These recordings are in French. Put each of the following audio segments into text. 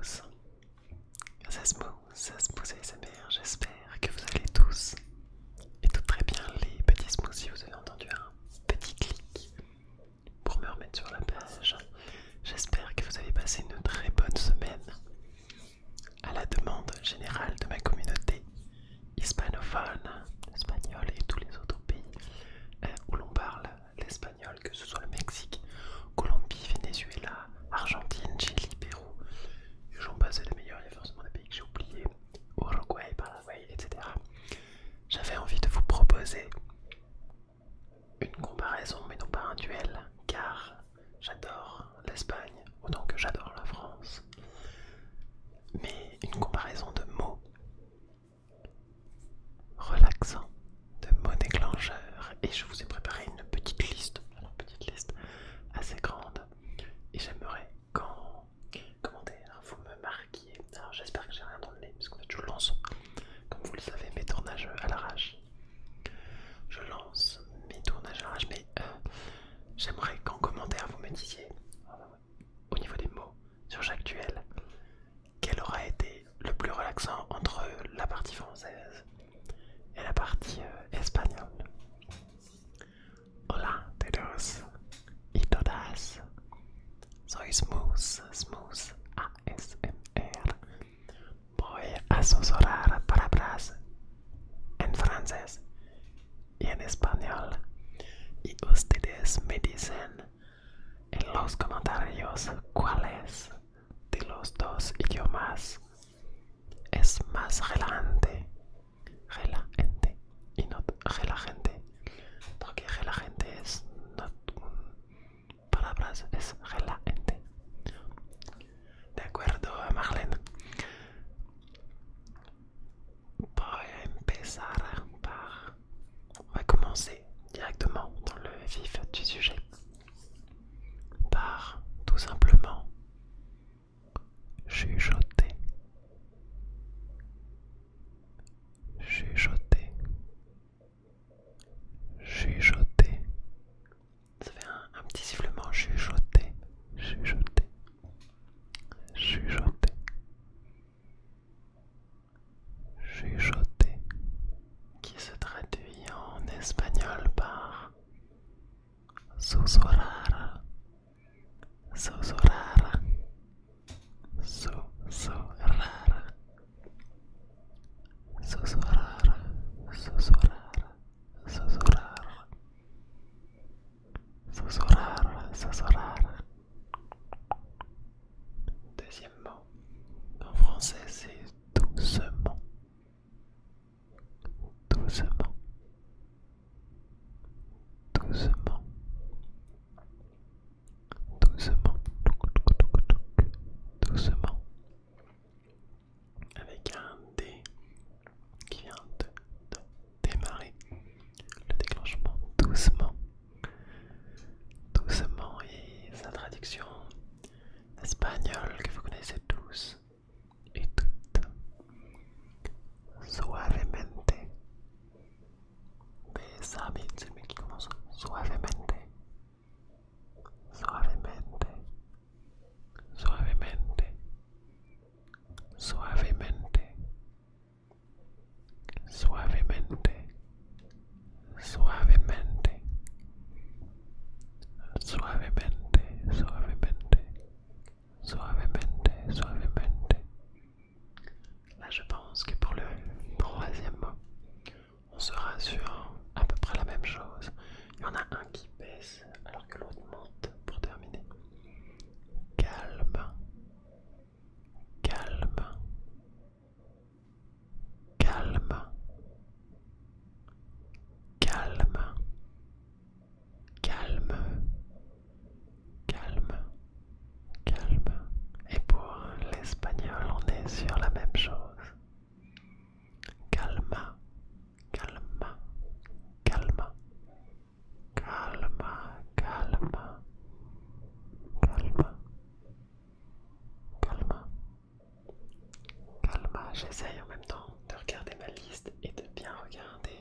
tous, c'est Smooth ASMR, j'espère que vous allez tous et tout très bien les petits smoothies, vous avez entendu un petit clic pour me remettre sur la page. J'espère que vous avez passé une très bonne semaine à la demande générale de ma communauté hispanophone, espagnole et tous les autres pays où l'on parle l'espagnol, que ce soit le Mexique, Colombie, Venezuela, Argentine, Chili, Pérou, et j'en passe des meilleurs, il y a forcément des pays que j'ai oubliés, Uruguay, Paraguay, etc. J'avais envie de vous proposer une comparaison, mais non pas un duel, car j'adore l'Espagne autant que j'adore la France, mais une comparaison de mots relaxants, de mots déclencheurs, et je vous ai préparé une petite liste assez grande, et j'aimerais qu'en commentaire vous me marquiez. Alors j'espère que j'ai rien dans le nez, parce qu'en fait je lance, comme vous le savez, mes tournages à l'arrache. Je lance mes tournages à l'arrache, mais j'aimerais qu'en commentaire vous me disiez, au niveau des mots, sur chaque duel, quel aura été le plus relaxant entre la partie française et la partie espagnole. Hola todos y todas, soy Smooth ASMR. Voy a susurrar palabras en francés y en español, y ustedes me dicen en los comentarios cuáles de los dos idiomas es más relajante y no relajante, porque relajante es no palabras, es relajante. De acuerdo, Marlene. Voy a empezar par... On va commencer directement dans le vif du sujet par tout simplement chuchoter. Chuchoter. Chuchoter. Ça fait un petit sifflement. Chuchoter. Chuchoter. Chuchoter. Chuchoter. Qui se traduit en espagnol par susurrar. Susurrar. Susurrar. Susurrar. Susurrar. Susurrar. Susurrar. Susurrar. Deuxième mot. En français, c'est doucement. Doucement. Doucement. Doucement. Doucement. Avec un D qui vient de démarrer le déclenchement doucement. Doucement, et sa traduction espagnole que vous connaissez tous et toutes. Suavemente. Besame, c'est le mec qui commence. Suavemente. Suavemente. Suavemente. Suavemente. Suavemente. Suavemente. Suavemente. Suavemente. Suavemente. Suavemente. Là, je pense que pour le troisième mot, on sera sur à peu près la même chose. Il y en a un qui baisse alors que l'autre monte pour terminer. Calme. Calme. Calme. Calme. Calme. Calme. Calme. Et pour l'espagnol, on est sur la même chose. Calma. Calma. Calma. Calma. Calma. Calma. Calma. Calma. J'essaye en même temps de regarder ma liste et de bien regarder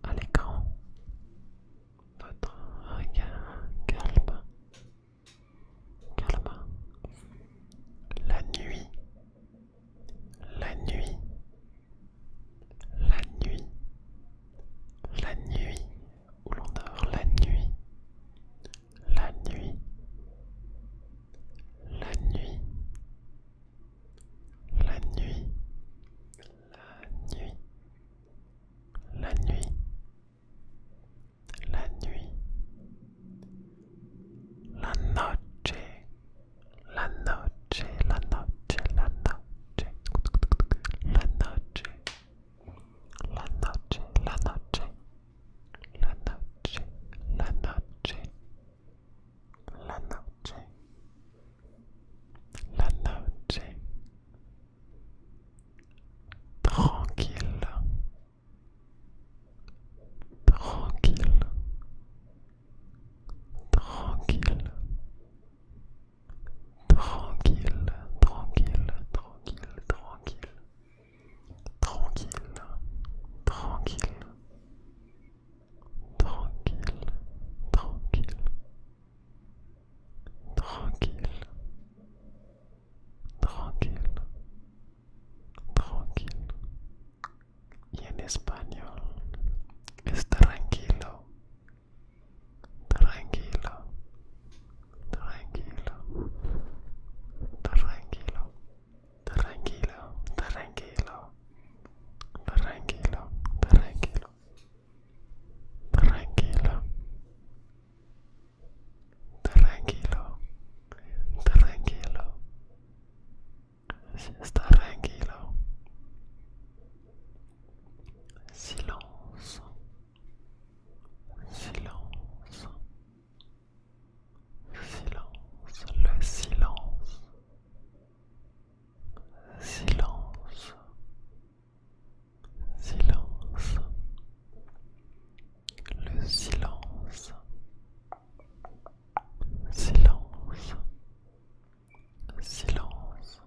à l'écran votre regard. Calme. Calme. La sta tranquilo. Silence, silence, silence, le silence, silence, silence, le silence, silence, silence,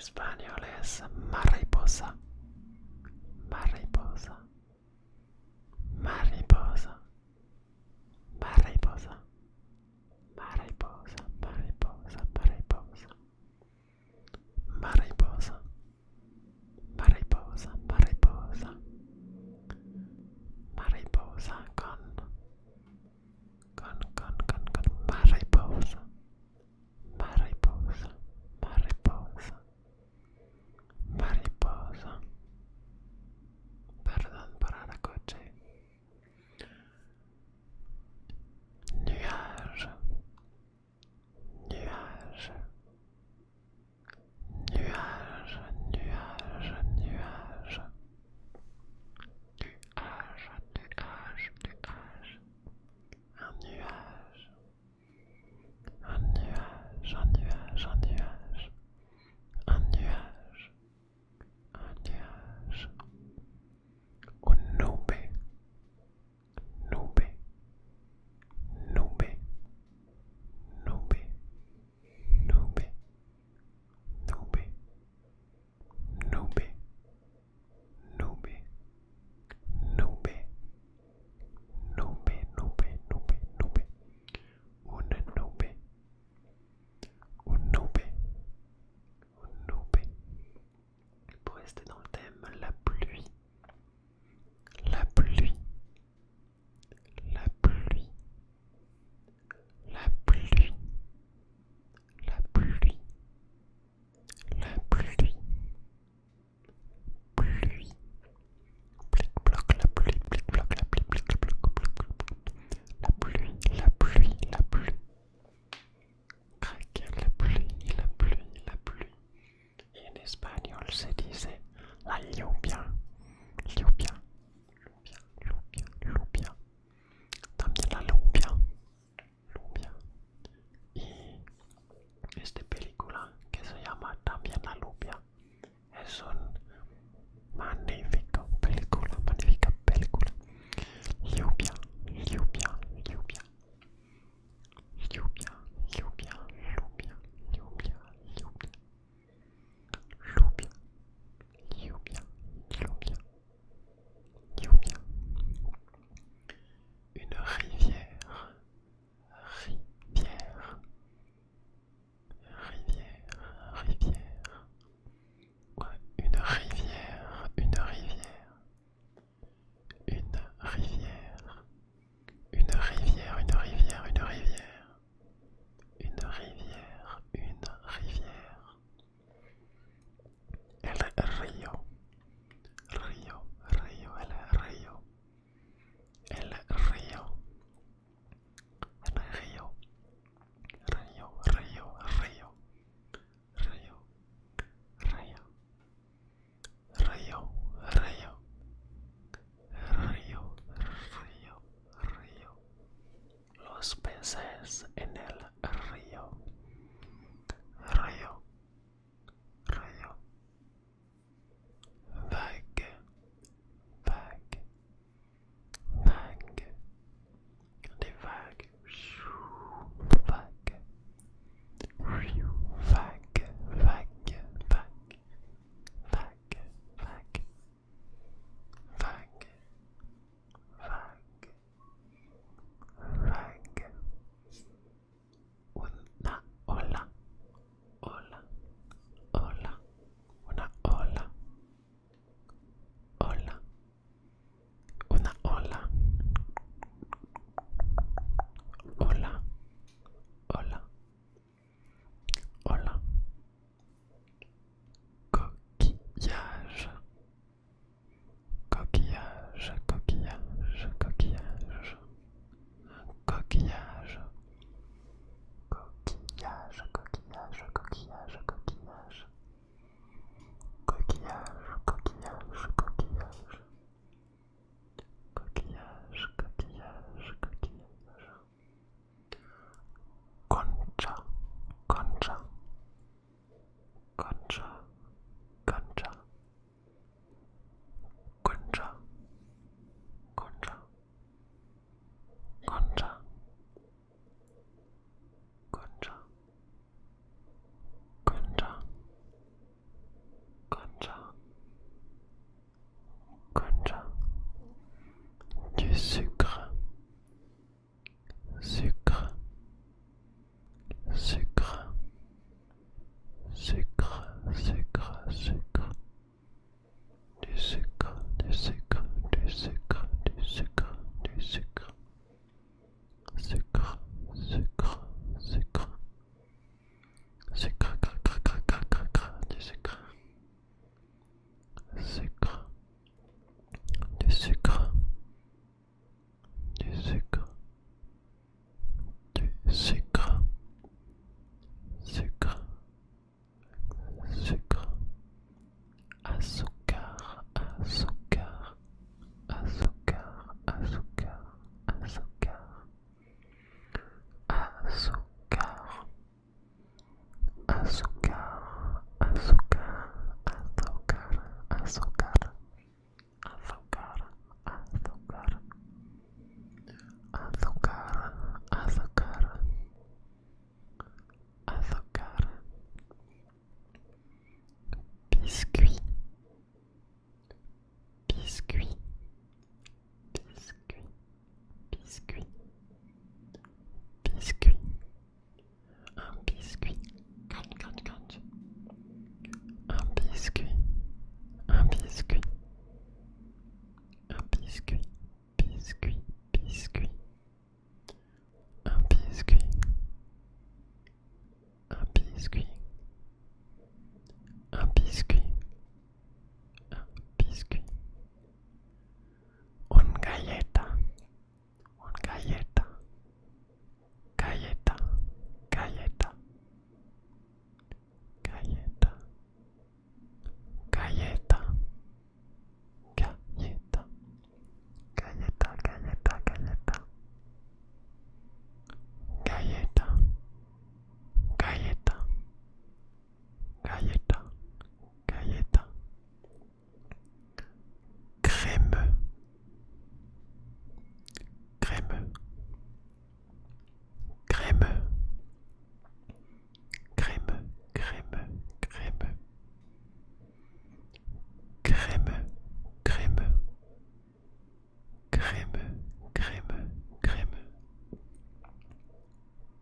español es mariposa, mariposa, mariposa, mariposa, mariposa, mariposa, mariposa, mariposa, mariposa, mariposa, mariposa con mariposa, mariposa, mariposa, mariposa. Pardon para la coche. Nuage, nuage, nuage, nuage, nuage. Nuage, nuage, nuage. Un nuage. Un nuage, un nuage, un nuage. Un nuage. Un nuage. Une nube. Nube. Nube. Nube. Nube. Nube. Nube. Nube. Nube. Nube, nube, nube, nube. Une nube. Une nube. Une nube. Pour rester dans le thème, la pluie. La pluie. La pluie. La pluie. La pluie. La pluie. Pluie. Plic-ploc, la pluie, plic-ploc, la pluie, plic-ploc, plic-ploc. La pluie, la pluie, la pluie. Crac, la pluie, la pluie, la pluie. Et en espagnol se dice la lluvia, lluvia, lluvia, lluvia, lluvia. También la lluvia, lluvia. Y esta película que se llama también la lluvia es un magnífico película, magnífica película. Lluvia, lluvia, lluvia. Lluvia, lluvia, lluvia, lluvia, lluvia. Lluvia, lluvia, sucre, sucre, sucre, du sucre, du sucre, du sucre, du sucre, du sucre, sucre, sucre, sucre, sucre, du sucre, sucre, du sucre, du sucre, du sucre, sucre, sucre, azúcar, azúcar, azúcar, azúcar, azúcar, azúcar, azúcar, azúcar, azúcar, azúcar, azúcar, azúcar, azúcar, azúcar, azúcar, biscuit, biscuit, biscuit, biscuit, biscuit, un biscuit, crunch, crunch, crunch, un biscuit, un biscuit, un biscuit, biscuit, biscuit, un biscuit, un biscuit, un biscuit, un biscuit, une galleta, une galleta, galleta, galleta, galleta, galleta, galleta, galleta, galleta, galleta, galleta, galleta, galleta, galleta, crémeux, crémeux, crémeux, crémeux, crémeux, crémeux, crémeux, crémeux, crémeux, crémeux, crémeux,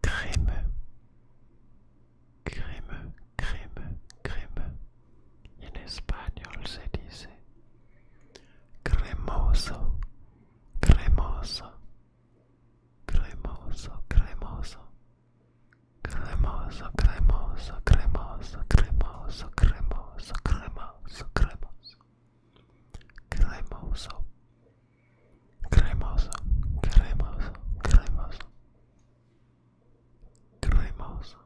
crémeux, crémeux, crémeux, crémeux. En español se dice cremoso, cremoso, cremoso, cremoso, cremoso, cremoso, cremoso, cremoso, cremoso, cremoso, cremoso, cremoso, cremoso, cremoso, cremoso, cremoso,